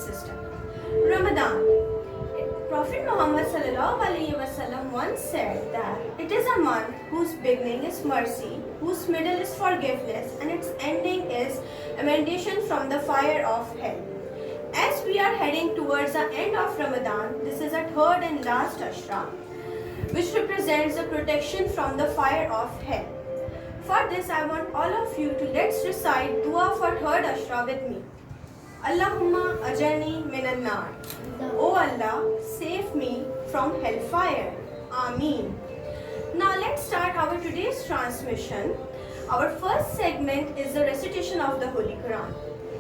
system. Ramadan. Prophet Muhammad once said that it is a month whose beginning is mercy, whose middle is forgiveness, and its ending is emendation from the fire of hell. As we are heading towards the end of Ramadan, this is a third and last ashra, which represents the protection from the fire of hell. For this, I want all of you to let's recite dua for third ashra with me. Allahumma ajarni minan nar. O Allah, save me from hellfire. Ameen. Now let's start our today's transmission. Our first segment is the recitation of the Holy Quran.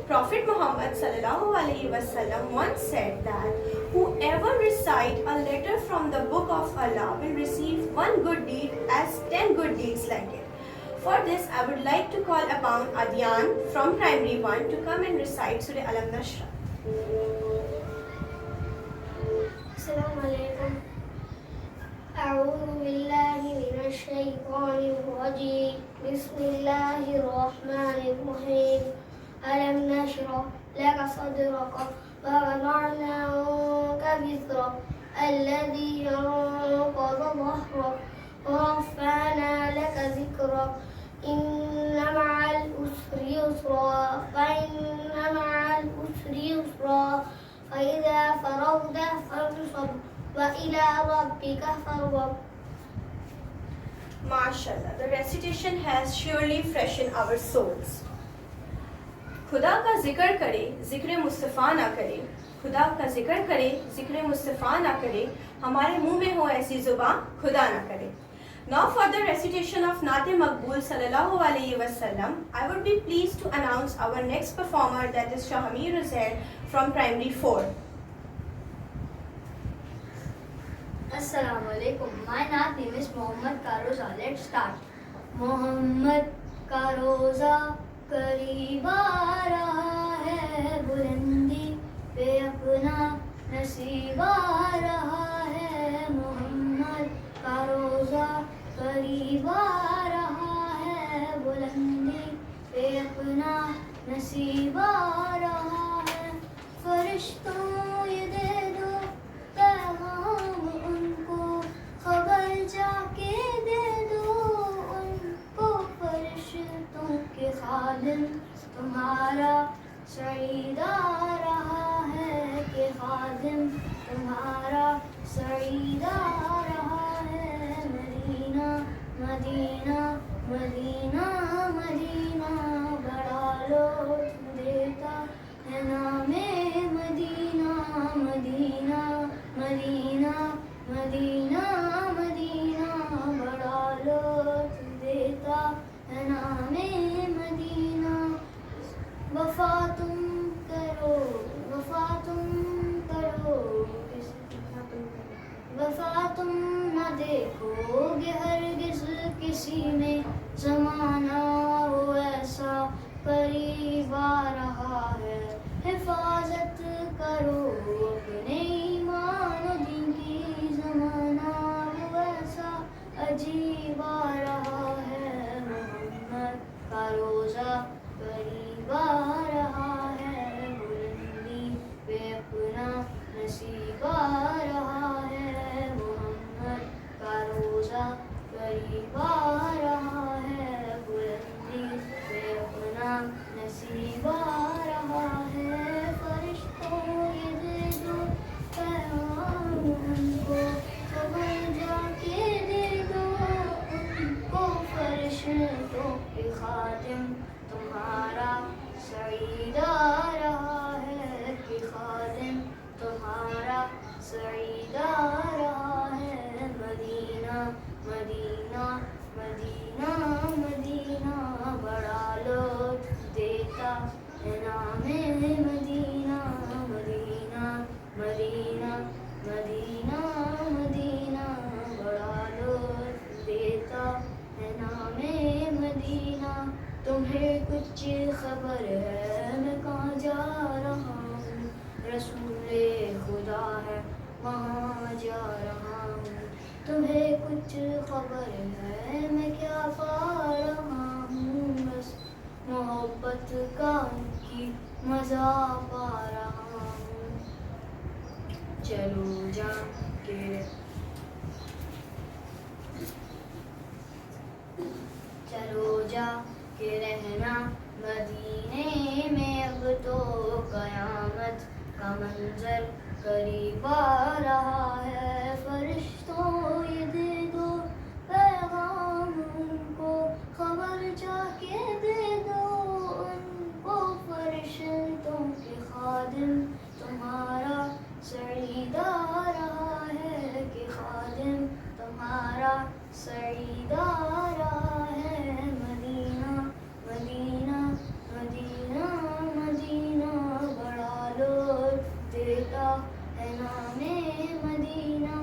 Prophet Muhammad once said that whoever recite a letter from the book of Allah will receive one good deed as 10 good deeds like it. For this, I would like to call upon Adyan from Primary 1 to come and recite Surah Alam Nashra. Assalamu alaikum. A'udhu billahi minash shaytanir rajim. Bismillahir rahmanir rahim. Alam nashrah laka sadraka wa wada'na 'anka wizrak alladhi anqadha dhahrak wa rafa'na laka dhikrak. Inna ma'al usri yusra fa inna ma'al usri yusra fa idha faragta fansab wa ila rabbika farghab. MashaAllah, the recitation has surely freshened our souls. खुदा का जिक्र करे जिक्र मुस्तफ़ा ना करे, खुदा का जिक्र करे जिक्र मुस्तफ़ा ना करे, हमारे मुंह में हो ऐसी जुबान खुदा ना करे. Now for the recitation of Naat Maqbool sallallahu alayhi wasallam, I would be pleased to announce our next performer, that is Shahmir Uzair from Primary 4. Assalamu alaikum. My name is Mohammad Karoza. Let's start. Mohammad Karoza करीब आ रहा है, बुलंदी पे अपना नसीब आ रहा है. मोहम्मद का रोज़ा करीब आ रहा है, बुलंदी पे अपना नसीब आ रहा है. फरिश्तों ये दे दो पैगाम उनको, खबर जाके दे दो उनको. फरिश्तों के खादिम तुम्हारा सईद आ रहा है, कि खादिम तुम्हारा सईद आ रहा है. मदीना मदीना मदीना मदीना, बड़ा लुत्फ देता है नामे Medina. Medina Medina Medina Medina, बड़ा लुत्फ देता है नामे मदीना. वफा तुम करो वफा तुम करो, वफा तुम न देखोगे हरगिज़ किसी में, ज़माना वो ऐसा करीब आ रहा है. हिफाजत करो अपने ईमान दिन की, ज़माना वो ऐसा अजीब आ रहा है. मोहम्मद का रोज़ा करीब आ रहा है, बुलंदी पे अपना नसीब आ रहा है. मोहम्मद का रोज़ा करीब आ रहा है, बुलंदी पे अपना नसीब आ रहा है. फरिश्तों ये दे दो पैगाम उनको, खबर जाके दे दो उनको. फरिश्तों के खादिम तुम्हारा सईद आ रहा है, कि खादिम तुम्हारा सईद आ रहा है. मदीना मदीना मदीना मदीना, बड़ा लुत्फ देता है नामे Medina. Medina Medina Medina Medina, बड़ा लुत्फ देता है नामे मदीना. तुम्हें कुछ खबर है मैं कहाँ जा रहा हूँ, रसूले खुदा है वहाँ जा रहा हूँ. तुम्हें कुछ खबर है मैं क्या पा रहा हूँ, बस मोहब्बत का उनकी मज़ा पा रहा हूँ. चलो जा के चलो जा के रहना मदीने में, अब तो कयामत का मंजर करीब आ रहा है। फरिश्तों ये दे दो पैगाम उनको, खबर जाके दे दो उनको, फरिश्तों के खादिम तुम्हारा सईद आ रहा है, कि खादिम तुम्हारा सईद आ रहा है। मदीना मदीना मदीना मदीना, बड़ा लुत्फ देता है नामे Medina.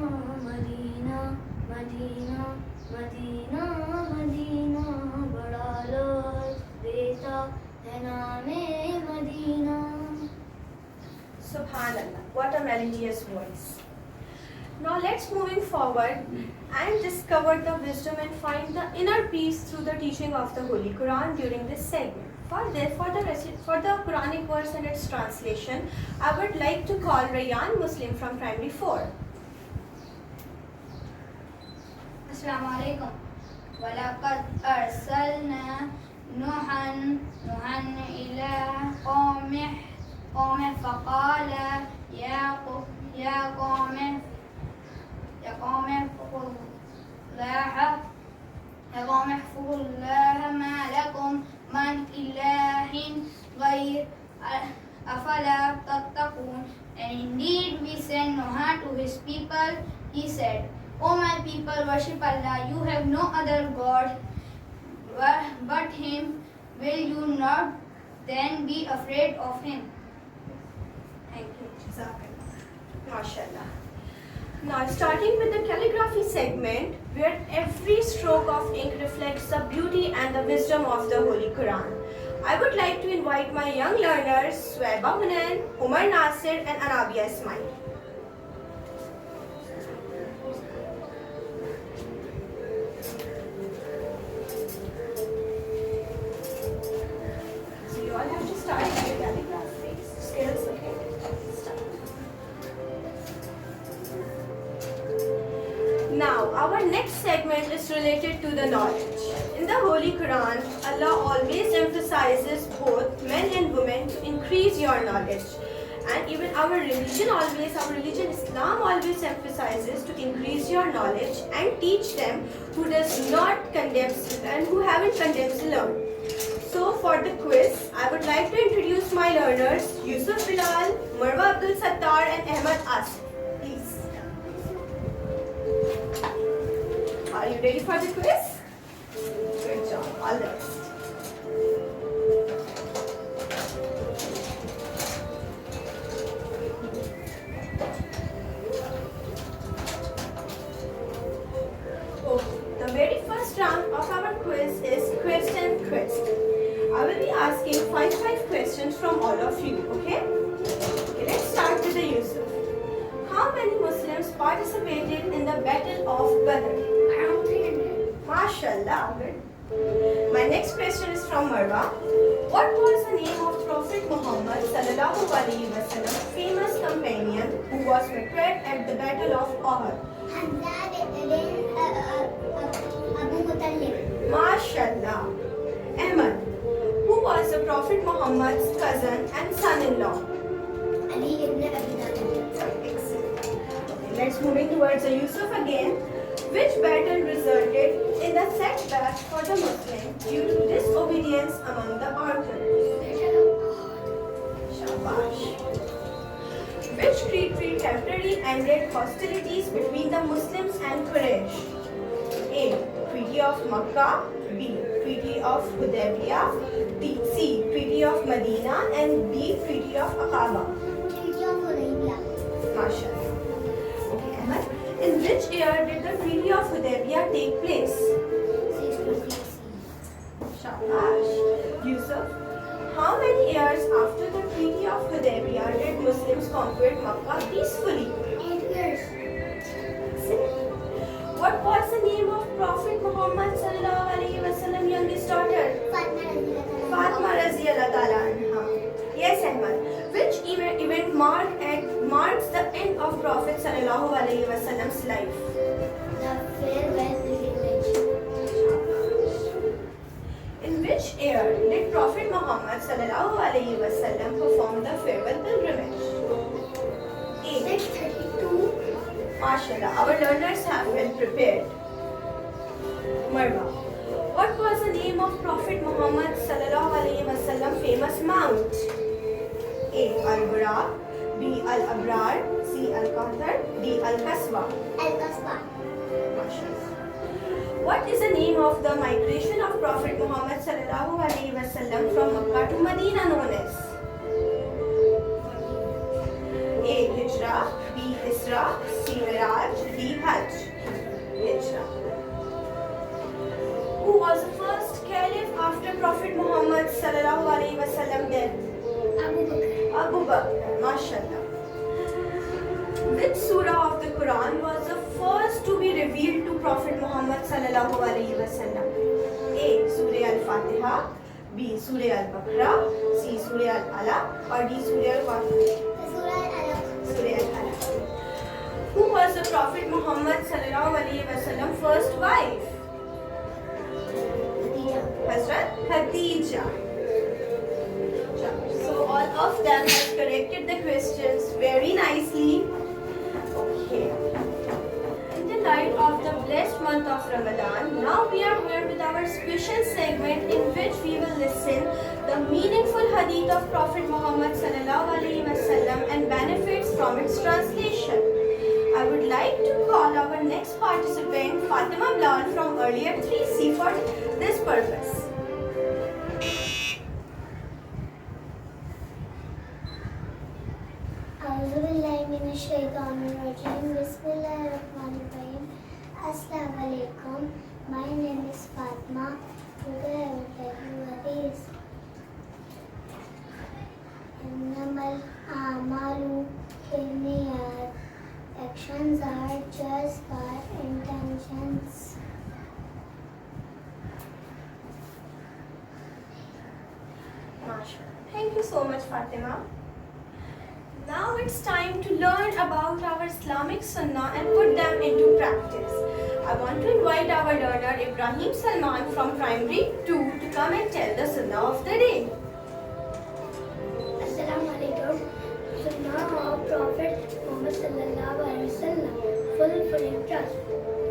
Medina Medina Medina Medina, बड़ा लुत्फ देता है नामे Medina. Subhanallah, what a melodious voice. Now let's moving forward and discover the wisdom and find the inner peace through the teaching of the Holy Quran during this segment. For the Quranic verse and its translation, I would like to call Rayyan Muslim from Primary 4. अस्सलामु अलैकुम। वलक़द अर्सलना नूहन इला क़ौमिही फ़क़ाल या क़ौम इफ़्कुरुल्लाह मा लकुम मिन इलाहिन ग़ैरुहु अफ़ला तत्तक़ून। And indeed we sent Noah to his people. He said, O my people, worship Allah. You have no other God but Him. Will you not then be afraid of Him? Thank you. MashaAllah. Now starting with the calligraphy segment, where every stroke of ink reflects the beauty and the wisdom of the Holy Quran. I would like to invite my young learners, Swaiba Hunain, Umar Nasir and Arabia Ismail. So you all have to start with your calligraphy skills, okay? Start. Now, our next segment is related to the knowledge. In the Holy Quran, Allah always emphasizes both men and women to increase your knowledge. And even our religion Islam always emphasizes to increase your knowledge and teach them who does not condemn and who haven't condemned to learn. So for the quiz, I would like to introduce my learners, Yusuf Bilal, Marwa Abdul Sattar and Ahmad Asif. Please. Are you ready for the quiz? Good job. All the best. Okay. The very first round of our quiz is question quiz. I will be asking 5 questions from all of you. Okay? Okay. Let's start with the Yusuf. How many Muslims participated in the Battle of Badr? Around 300. MashaAllah, good. My next question is from Marwa. What was the name of Prophet Muhammad sallallahu alaihi wasallam, famous companion who was betrayed at the Battle of Uhud? Hamza bin Abu Muttalib. MashaAllah. Ahmad. Who was the Prophet Muhammad's cousin and son-in-law? Ali ibn Abi Talib. Excellent. Okay, let's moving towards the Yusuf again. Which battle resulted in the setback for the Muslims due to disobedience among the authors? Shabash. Which treaty temporarily ended hostilities between the Muslims and Quraysh? A. Treaty of Makkah. B. Treaty of Hudaybiyah. C. Treaty of Medina. And D. Treaty of Aqaba. Treaty of Hudaybiyah. MashaAllah. Okay, Ahmad. In which year did the Treaty of Hudaybiyah take place? 626. Shabash. Yusuf. How many years after the Treaty of Hudaybiyah did Muslims conquer Makkah peacefully? 8 years. What was the name of Prophet Muhammad sallallahu alaihi wasallam youngest daughter? Fatima radhiyallahu ta'ala anha. Yes, Ahmad. Which event marks the end of Prophet sallallahu alaihi wasallam's life? The farewell pilgrimage. In which year did Prophet Muhammad sallallahu alaihi wasallam perform the farewell pilgrimage? A. 632. MashaAllah, our learners have been prepared. Marwa, what was the name of Prophet Muhammad sallallahu alaihi wasallam famous mount? A. Al-Buraq, B. Al-Abrar, C. Al-Kauthar, D. Al-Kaswa. Al-Qasba. MashaAllah. What is the name of the migration of Prophet Muhammad sallallahu alaihi wasallam from Makkah to Medina known as? A. Hijrah, B. Isra, C. Miraj, D. Hajj. Hijrah. Who was the first caliph after Prophet Muhammad sallallahu alaihi wasallam death? Abu Bakr. Abu Bakr, mashallah. Which surah of the Quran was the first to be revealed to Prophet Muhammad sallallahu alaihi wasallam? A. Surah Al-Fatiha, B. Surah Al-Baqarah, C. Surah Al-Alaq, or D. Surah Al-Waqiah? Surah Al-Alaq. Surah Al-Alaq. Who was the Prophet Muhammad sallallahu alaihi wasallam first wife? Khadija. Hazrat Khadija. So all of them have corrected the questions very nicely. Okay. In the light of the blessed month of Ramadan, now we are here with our special segment in which we will listen the meaningful hadith of Prophet Muhammad sallallahu alaihi wasallam and benefits from its translation. I would like to call our next participant Fatima Blal from earlier 3C for this purpose. Bismillahirrahmanirrahim. Assalamu alaikum. My name is Fatma. Today I will tell you a hadith. Innamal a'malu binniyat. Actions are judged by intentions. MashaAllah. Thank you so much, Fatima. Now it's time to learn about our Islamic Sunnah and put them into practice. I want to invite our learner Ibrahim Salman from Primary 2 to come and tell the Sunnah of the day. Assalamu alaikum. Sunnah of Prophet Muhammad sallallahu alaihi wasallam. Fulfilling trust.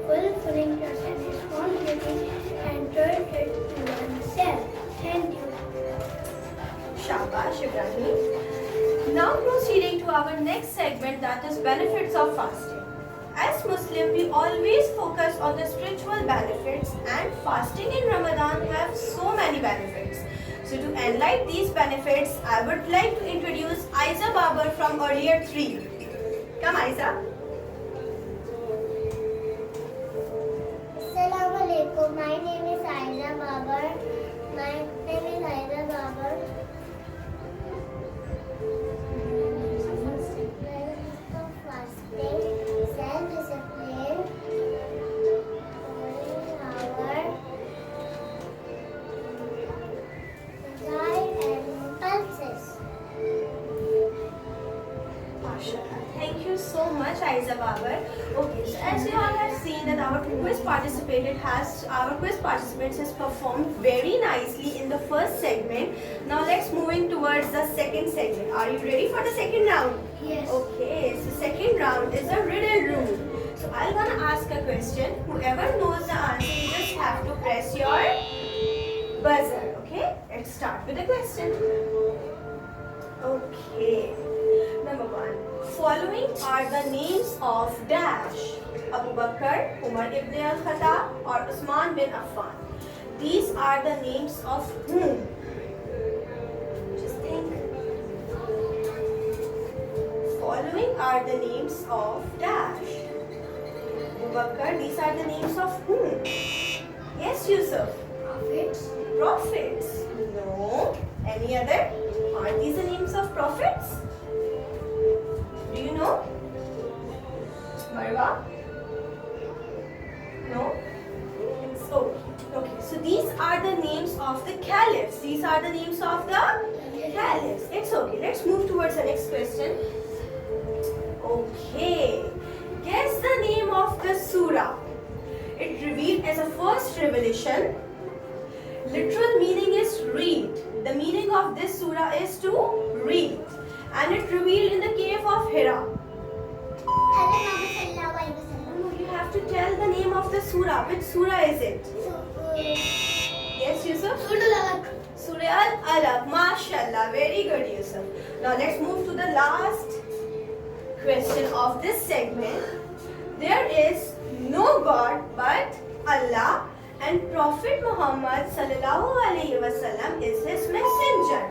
Fulfilling trust and responsibility and turn it to oneself. Thank you. Shabash, Ibrahim. Now proceeding to our next segment, that is benefits of fasting. As Muslim, we always focus on the spiritual benefits, and fasting in Ramadan have so many benefits. So to enlighten these benefits, I would like to introduce Aiza Babar from earlier 3. Come Aiza. Assalamu alaikum. My name is Aiza Babar. My name is Aiza Babar. Fasting, self-discipline, following our desire and impulses. MashaAllah. Thank you so much, Aiza Babar. Okay, so as you all have seen that our quiz participants has performed very nicely in the first segment. Now let's moving towards the second segment. Are you ready for the second round? Yes. Okay, so second round is a riddle room. So I'm gonna ask a question. Whoever knows the answer, you just have to press your buzzer. Okay, let's start with the question. Okay. Number 1. Following are the names of dash. Abu Bakr, Umar ibn al-Khattab or Usman bin Affan. These are the names of whom? Just think. Following are the names of dash. Abu Bakr, these are the names of whom? Yes, Yusuf. Prophets. Prophets. No. Any other? Are these the names of prophets? Do you know? Marwa? No? It's okay. So these are the names of the caliphs. These are the names of the caliphs. It's okay. Let's move towards the next question. Okay. revelation. Literal meaning is read. The meaning of this surah is to read. And it revealed in the cave of Hira. You have to tell the name of the surah. Which surah is it? Yes, Yusuf? Surah Al-Alaq. MashaAllah. Very good, Yusuf. Now let's move to the last question of this segment. There is no God but Allah, and Prophet Muhammad sallallahu alaihi wasallam is his messenger.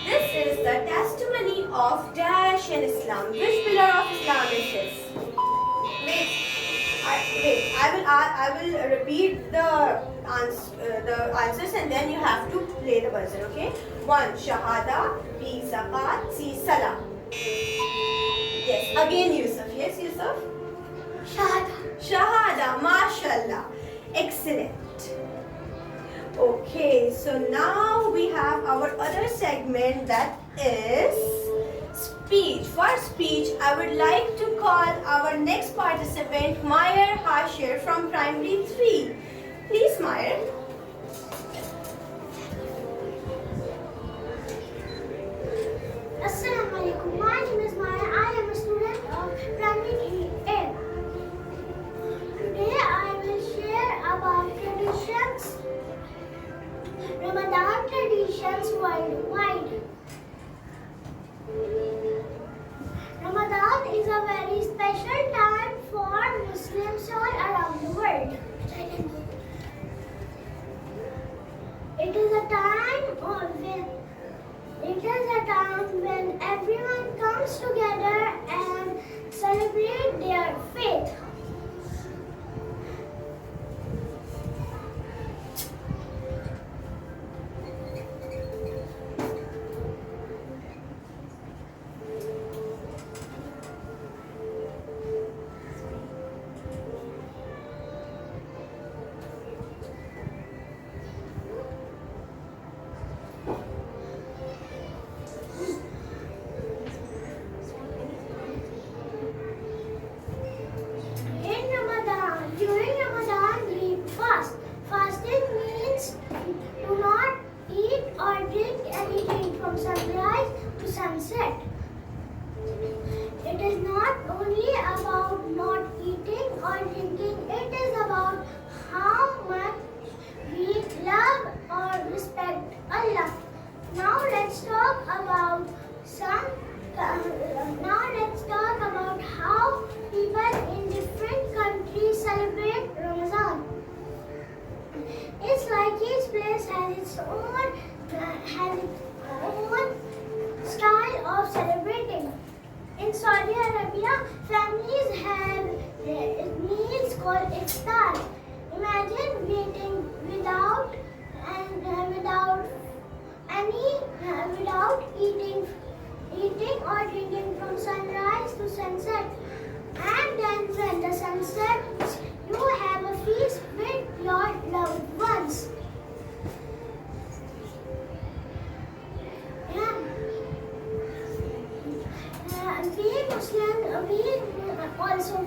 This is the testimony of dash in Islam. Which pillar of Islam is this? I will repeat the answers and then you have to play the buzzer, okay? 1. Shahada. B. Zakat. C. Salah. Yes, again Yusuf. Yes, Yusuf? Shahada. MashaAllah. Excellent. Okay, so now we have our other segment, that is speech. For speech, I would like to call our next participant, Mayer Hashir from Primary 3. Please, Mayer. Assalamu alaikum. My name is Maya. I am a student of Primary 3A. Today I will share about traditions, Ramadan traditions worldwide. Ramadan is a very special time for Muslims all around the world. It is a time when everyone comes together and celebrate their faith. During Ramadan, we fast. Fasting means do not eat or drink anything from sunrise to sunset. It is not only about not eating or drinking, it is about how much we love or respect Allah. Now let's talk about how people in different countries celebrate Ramadan. It's like each place has its own style of celebrating. In Saudi Arabia, families have meals called iftar. Imagine waiting without eating or drinking from sunrise to sunset. And then when the sun sets, you have a feast with your loved ones.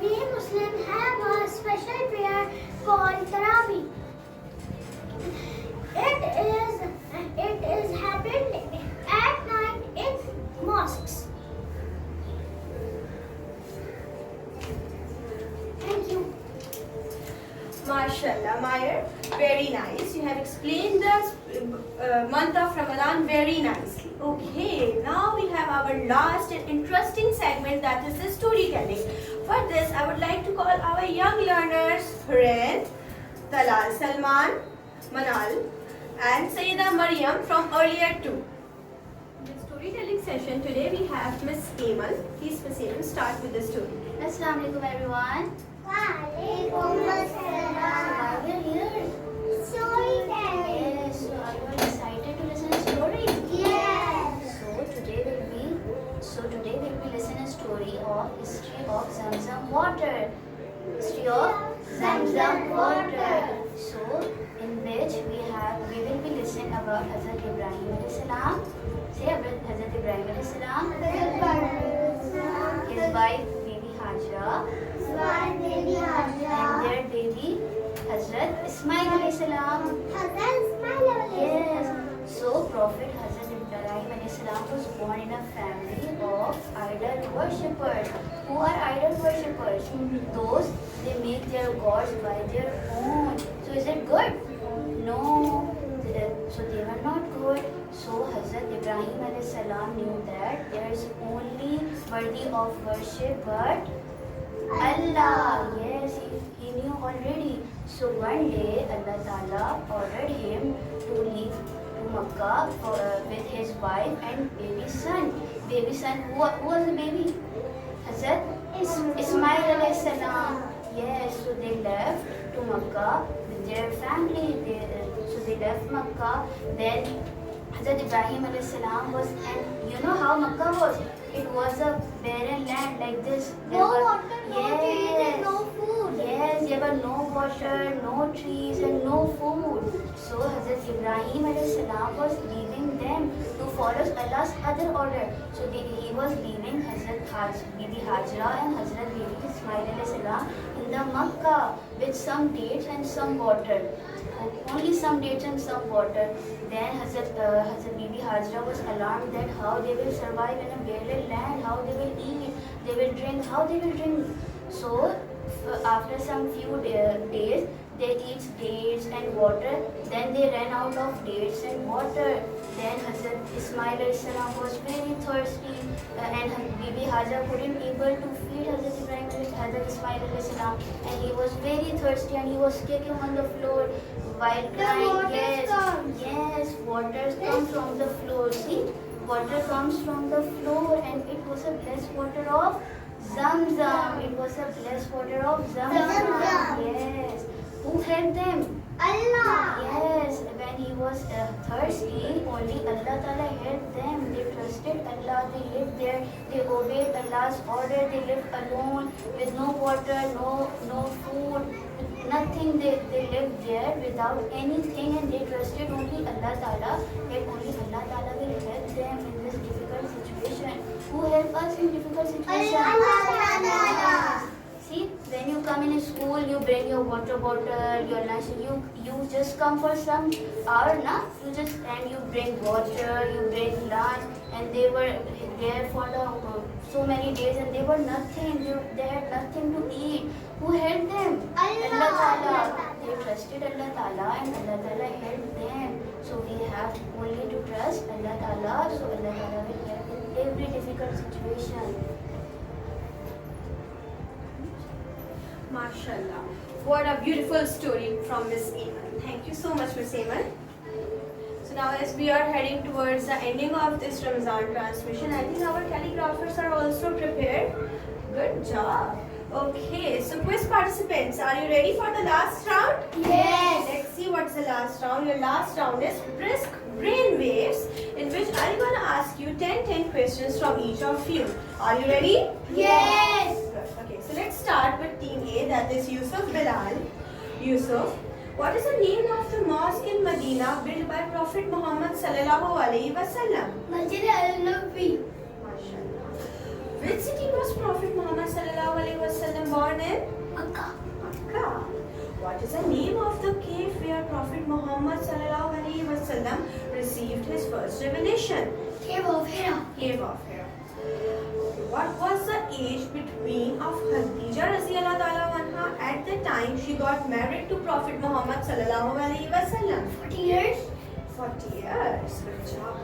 We Muslims have a special prayer called Tarawih. It is happened at night in mosques. Thank you. MashaAllah, Mayer, very nice. You have explained the month of Ramadan very nicely. Okay, now we have our last and interesting segment, that is the storytelling. For this, I would like to call our young learners, Huren, Talal Salman, Manal, and Sayyida Maryam from earlier 2. In the storytelling session, today we have Miss Amal. Please, Miss Amal, start with the story. Assalamu alaikum everyone. Walaikum assalam. Are you here? Storytelling. Yes, so are you all excited to listen to stories? Yes. So today we'll be listening a story of history of Zamzam water. History of Zamzam water. So in which we will be listening about Hazrat Ibrahim alayhi salam. Say Hazrat Ibrahim alayhi salam. His wife Bibi Hajra. And their baby Hazrat Ismail alayhi salam. Hazrat Ismail alayhi Yes. salam. So Prophet Hazrat Ibrahim alayhi salam was born in a family of idol worshippers. Who are idol worshippers? Those they make their gods by their own. So is it good? No. So they were not good. So Hazrat Ibrahim alayhi salam knew that there is only worthy of worship but Allah. Yes, he knew already. So one day Allah Ta'ala ordered him to leave to Makkah with his wife and baby son. Baby son, who was the baby? Hazrat Ismail alayhi salam. Yes, so they left to Makkah with their family. So they left Makkah. Then Hazrat Ibrahim alayhi salam was, and you know how Makkah was? It was a barren land like this. There No were- water, no trees, and no food. Yes, there were no water, no trees, and no food. So Hazrat Ibrahim alayhi salam was leaving them to follow Allah's other order. So he was leaving Hazrat Bibi Hajra and Hazrat Bibi Ismail alayhi salam in the Makkah with some dates and some water. Only some dates and some water. Then Hazrat Bibi Hajra was alarmed that how they will survive in a barren land, how they will eat, they will drink, how they will drink. So after some few days, they eat dates and water. Then they ran out of dates and water. Then Hazrat Ismail alayhi salam was very thirsty, and Bibi Hajra couldn't able to feed Hazrat Ismail alayhi salam, and he was very thirsty and he was kicking on the floor while crying. Yes, water comes from the floor. See, water comes from the floor, and it was a blessed water of Zamzam. It was a blessed water of Zamzam. Yes. Who helped them? Allah. Yes, when he was thirsty, only Allah Ta'ala helped them. They trusted Allah, they lived there, they obeyed Allah's order, they lived alone with no water, no food, nothing. They lived there without anything, and they trusted only Allah Ta'ala, that only Allah Ta'ala will help them in this difficult situation. Who help us in difficult situations? Allah. See, when you come in school, you bring your water bottle, your lunch. You just come for some hour, na? And you bring water, you bring lunch, and they were there for so many days, and they were nothing. They had nothing to eat. Who helped them? Allah Ta'ala. They trusted Allah Ta'ala, and Allah Ta'ala helped them. So we have only to trust Allah Ta'ala. So Allah Ta'ala will help in every difficult situation. MashaAllah. What a beautiful story from Miss Eman. Thank you so much, Miss Eman. So now as we are heading towards the ending of this Ramadan transmission, I think our calligraphers are also prepared. Good job. Okay, so quiz participants, are you ready for the last round? Yes. Let's see what's the last round. Your last round is brisk brain waves, in which I'm going to ask you 10 questions from each of you. Are you ready? Yes. Good. Okay, so let's start with team A, that is Yusuf Bilal. Yusuf, what is the name of the mosque in Medina built by Prophet Muhammad sallallahu alaihi wasallam? Masjid al-Nabi. MashaAllah. Which city was Prophet Muhammad sallallahu alaihi wasallam born in? Makkah. Makkah. What is the name of the cave where Prophet Muhammad sallallahu alaihi wasallam received his first revelation? Cave of Hira. Cave of Hira. What was the age between of Khadija radhiyallahu ta'ala anha at the time she got married to Prophet Muhammad sallallahu alaihi wasallam? 40 years. 40 years. Good job.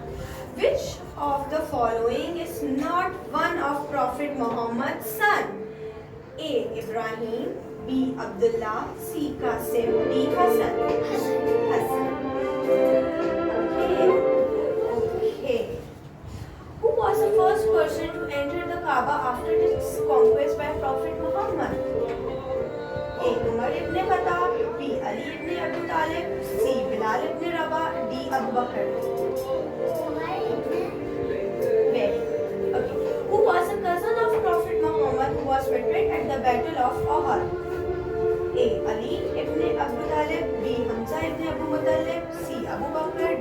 Which of the following is not one of Prophet Muhammad's son? A. Ibrahim, B. Abdullah, C. Qasim, D. Hassan. Hassan. Okay. Who was the first person to enter the Kaaba after its conquest by Prophet Muhammad? A. Umar ibn Khattab, B. Ali ibn Abu Talib, C. Bilal ibn Rabah, D. Abu Bakr. Very good. Okay. Who was a cousin of Prophet Muhammad who was betrayed at the Battle of Uhud? A. Ali ibn Abu Talib, B. Hamza ibn Abu Muttalib, C. Abu Bakr,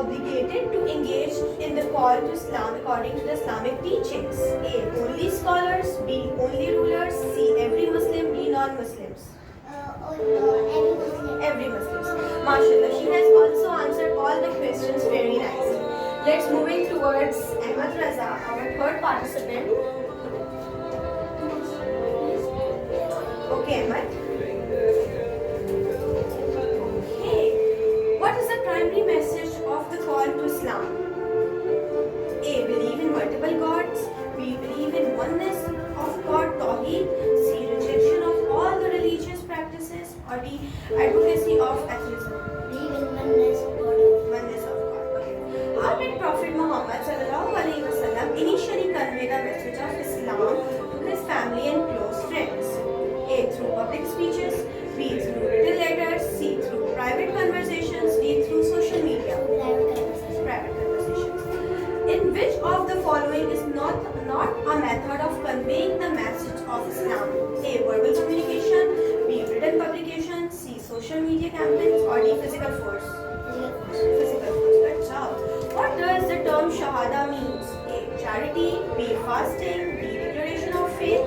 obligated to engage in the call to Islam according to the Islamic teachings? A. Only scholars. B. Only rulers. C. Every Muslim. D. Non-Muslims. Every Muslims. MashaAllah, she has also answered all the questions very nicely. Let's moving towards Ahmad Raza, our third participant. Okay, Ahmad. Okay. What is the primary message of the call to Islam? A. Believe in multiple gods. B. Believe in oneness of God, Tawheed. C. Rejection of all the religious practices. Or D. Advocacy of atheism. Believe in oneness of God. Oneness of God. Okay. How did Prophet Muhammad ﷺ initially convey the message of Islam to his family and close friends? A. Through public speeches. B. Through written letters. C. Through private conversations. D. Through social media. Private conversations. In which of the following is not a method of conveying the message of Islam? A. Verbal communication. B. Written publication. C. Social media campaigns. Or D. Physical force. Physical force. Good job. What does the term Shahada means? A. Charity. B. Fasting. D. Declaration of faith.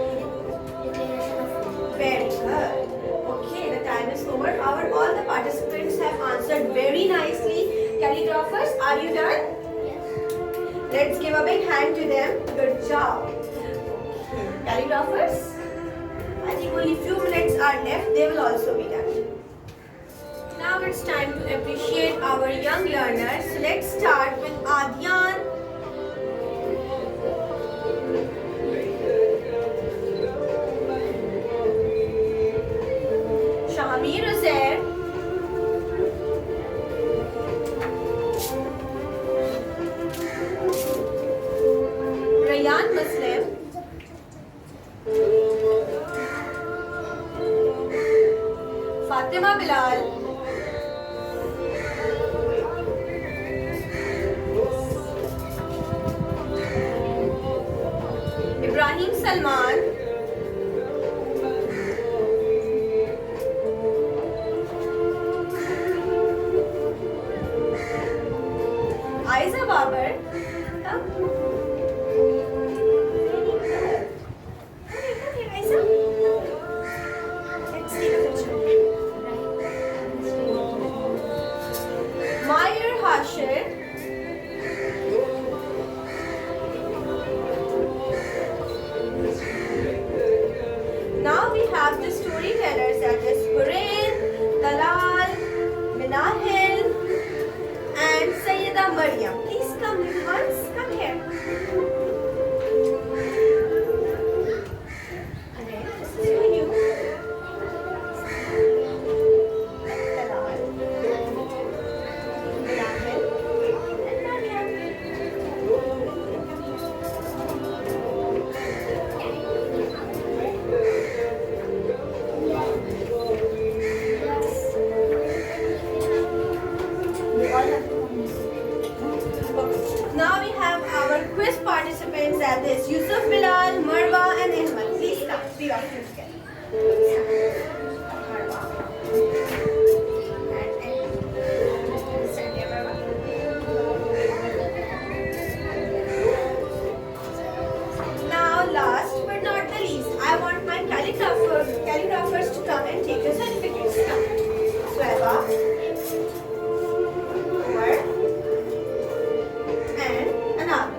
Very good. Okay, the time is over. All the participants have answered very nicely. Calligraphers, are you done? Let's give a big hand to them. Good job. Calligraphers, I think only few minutes are left. They will also be done. Now it's time to appreciate our young learners. So let's start with Adyan. Shamir Uzair. Rayan Muslim. Fatima Bilal. Ibrahim Salman. Aiza Babar. Come. Come here, Aiza. Let's take a picture. Mayer Hashir. Now we have the storytellers, that is Hurain, Talal, Minahil, and Sayyida Maryam. Please come, little ones. Come here. Hurain, this is for you. Talal, Minahil, and Maryam. Now we have our quiz participants, that is Yusuf Bilal, Marwa and Ahmad. Please come. Three of you together. Marwa. And Ahmad. Stand here, Marwa. Now last but not the least, I want my calligraphers to come and take your certificates. Come. Sweba. Umar. And Anand.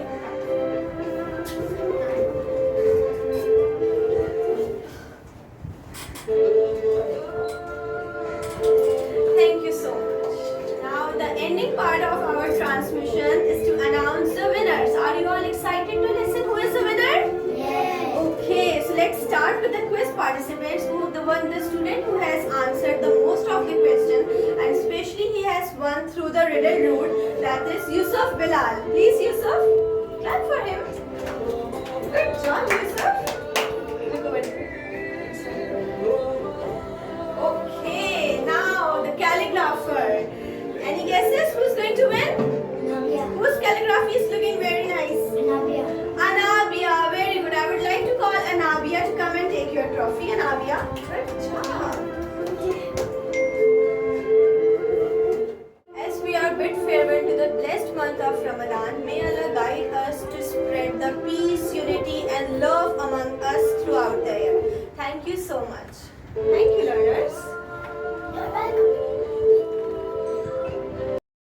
Thank you so much. Now the ending part of our transmission is to announce the winners. Are you all excited to listen who is the winner? Yes. Okay, so let's start with the quiz participants. The student who has answered the most of the question, and especially he has won through the riddle route, that is Yusuf Bilal. Please, Yusuf, clap for him. Good job, Yusuf. Look over here. Okay, now the calligrapher. Any guesses who's going to win? Anabia. Whose calligraphy is looking very nice? Anabia. Anabia, very good. I would like to call Anabia to come and take your trophy. Anabia, good job. As we are bid farewell to the blessed so much. Thank you, learners.